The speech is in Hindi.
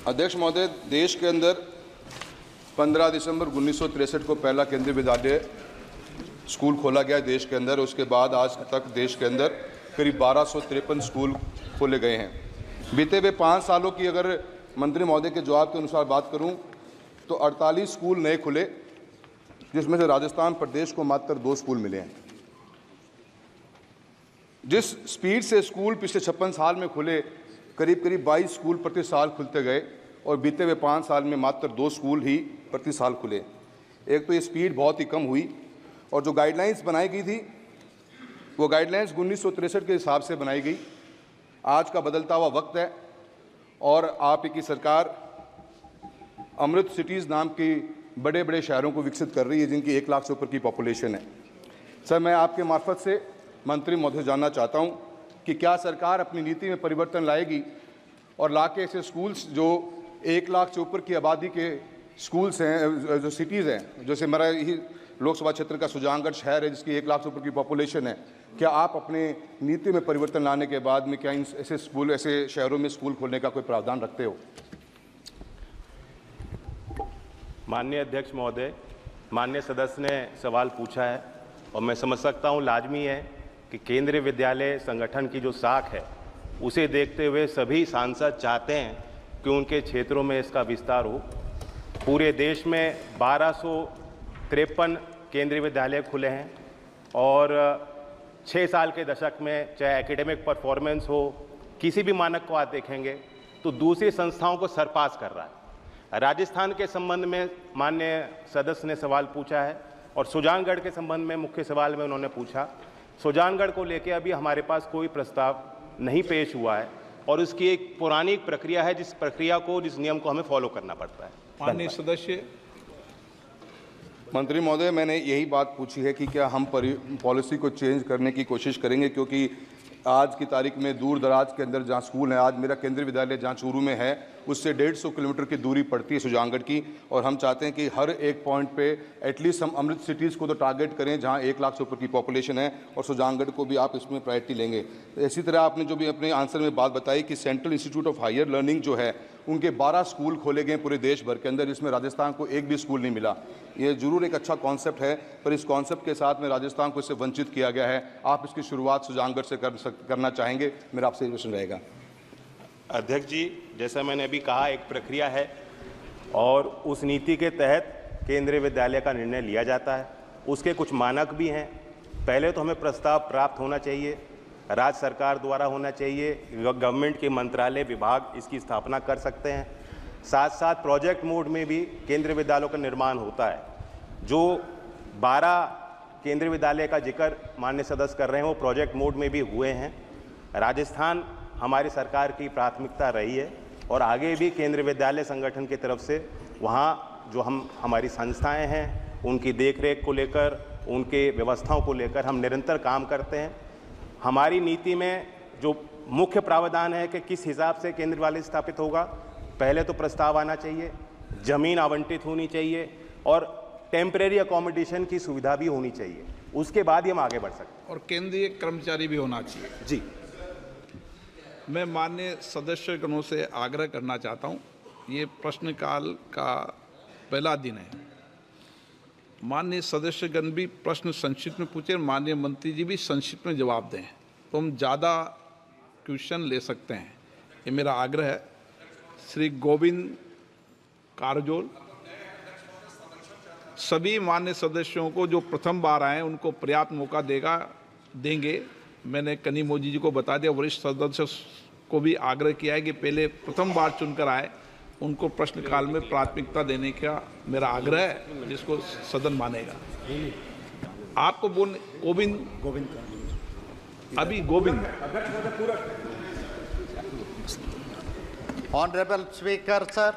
अध्यक्ष महोदय, देश के अंदर 15 दिसंबर 1963 को पहला केंद्रीय विद्यालय स्कूल खोला गया देश के अंदर। उसके बाद आज तक देश के अंदर करीब 1253 स्कूल खोले गए हैं। बीते हुए 5 सालों की अगर मंत्री महोदय के जवाब के अनुसार बात करूं तो 48 स्कूल नए खुले, जिसमें से राजस्थान प्रदेश को मात्र 2 स्कूल मिले हैं। जिस स्पीड से स्कूल पिछले 56 साल में खुले, करीब 22 स्कूल प्रति साल खुलते गए और बीते हुए 5 साल में मात्र 2 स्कूल ही प्रति साल खुले। एक तो ये स्पीड बहुत ही कम हुई और जो गाइडलाइंस बनाई गई थी वो गाइडलाइंस 1963 के हिसाब से बनाई गई। आज का बदलता हुआ वक्त है और आप की सरकार अमृत सिटीज़ नाम की बड़े बड़े शहरों को विकसित कर रही है, जिनकी 1 लाख से ऊपर की पॉपुलेशन है। सर, मैं आपके मार्फत से मंत्री महोदय जानना चाहता हूं कि क्या सरकार अपनी नीति में परिवर्तन लाएगी और लाके ऐसे स्कूल्स जो 1 लाख से ऊपर की आबादी के स्कूल्स हैं, जो सिटीज़ हैं, जैसे मेरा यही लोकसभा क्षेत्र का सुजानगढ़ शहर है जिसकी 1 लाख से ऊपर की पॉपुलेशन है, क्या आप अपने नीति में परिवर्तन लाने के बाद में क्या इन ऐसे शहरों में स्कूल खोलने का कोई प्रावधान रखते हो? माननीय अध्यक्ष महोदय, माननीय सदस्य ने सवाल पूछा है और मैं समझ सकता हूं लाजमी है कि केंद्रीय विद्यालय संगठन की जो साख है उसे देखते हुए सभी सांसद चाहते हैं कि उनके क्षेत्रों में इसका विस्तार हो। पूरे देश में 1253 केंद्रीय विद्यालय खुले हैं और 6 साल के दशक में चाहे एकेडमिक परफॉर्मेंस हो, किसी भी मानक को आप देखेंगे तो दूसरी संस्थाओं को सरपास कर रहा है। राजस्थान के संबंध में माननीय सदस्य ने सवाल पूछा है और सुजानगढ़ के संबंध में मुख्य सवाल में उन्होंने पूछा। सुजानगढ़ को लेकर अभी हमारे पास कोई प्रस्ताव नहीं पेश हुआ है और उसकी एक पुरानी प्रक्रिया है, जिस प्रक्रिया को, जिस नियम को हमें फॉलो करना पड़ता है। माननीय सदस्य। मंत्री महोदय, मैंने यही बात पूछी है कि क्या हम पॉलिसी को चेंज करने की कोशिश करेंगे, क्योंकि आज की तारीख में दूर दराज के अंदर जहाँ स्कूल है, आज मेरा केंद्रीय विद्यालय जहाँ चूरू में है उससे 150 किलोमीटर की दूरी पड़ती है सुजानगढ़ की, और हम चाहते हैं कि हर एक पॉइंट पे एटलीस्ट हम अमृत सिटीज़ को तो टारगेट करें जहाँ 1 लाख से ऊपर की पॉपुलेशन है, और सुजानगढ़ को भी आप इसमें प्रायोरिटी लेंगे। इसी तरह आपने जो भी अपने आंसर में बात बताई कि central institute of higher learning जो है उनके 12 स्कूल खोले गए पूरे देश भर के अंदर, जिसमें राजस्थान को एक भी स्कूल नहीं मिला। ये जरूर एक अच्छा कॉन्सेप्ट है, पर इस कॉन्सेप्ट के साथ में राजस्थान को इससे वंचित किया गया है। आप इसकी शुरुआत सुजानगढ़ से करना चाहेंगे? मेरा आपसे क्वेश्चन रहेगा। अध्यक्ष जी, जैसा मैंने अभी कहा, एक प्रक्रिया है और उस नीति के तहत केंद्रीय विद्यालय का निर्णय लिया जाता है। उसके कुछ मानक भी हैं। पहले तो हमें प्रस्ताव प्राप्त होना चाहिए, राज्य सरकार द्वारा होना चाहिए, गवर्नमेंट के मंत्रालय विभाग इसकी स्थापना कर सकते हैं। साथ साथ प्रोजेक्ट मोड में भी केंद्रीय विद्यालयों का निर्माण होता है। जो 12 केंद्रीय विद्यालय का जिक्र माननीय सदस्य कर रहे हैं वो प्रोजेक्ट मोड में भी हुए हैं। राजस्थान हमारी सरकार की प्राथमिकता रही है और आगे भी केंद्रीय विद्यालय संगठन की तरफ से वहाँ जो हमारी संस्थाएं हैं उनकी देखरेख को लेकर, उनके व्यवस्थाओं को लेकर हम निरंतर काम करते हैं। हमारी नीति में जो मुख्य प्रावधान है कि किस हिसाब से केंद्रीय विद्यालय स्थापित होगा, पहले तो प्रस्ताव आना चाहिए, ज़मीन आवंटित होनी चाहिए और टेम्परेरी अकोमोडेशन की सुविधा भी होनी चाहिए। उसके बाद ही हम आगे बढ़ सकते हैं। और केंद्रीय कर्मचारी भी होना चाहिए। जी, मैं माननीय सदस्यगणों से आग्रह करना चाहता हूं, ये प्रश्नकाल का पहला दिन है। माननीय सदस्यगण भी प्रश्न संक्षिप्त में पूछे, माननीय मंत्री जी भी संक्षिप्त में जवाब दें, तो हम ज़्यादा क्वेश्चन ले सकते हैं। ये मेरा आग्रह है। श्री गोविंद कारजोल, सभी मान्य सदस्यों को जो प्रथम बार आए उनको पर्याप्त मौका देंगे। मैंने कनी मोदी जी को बता दिया, वरिष्ठ सदस्य को भी आग्रह किया है कि पहले प्रथम बार चुनकर आए उनको प्रश्नकाल में प्राथमिकता देने का मेरा आग्रह है, जिसको सदन मानेगा। आपको बोल गोविंद अभी गोविंद। Honorable Speaker, sir,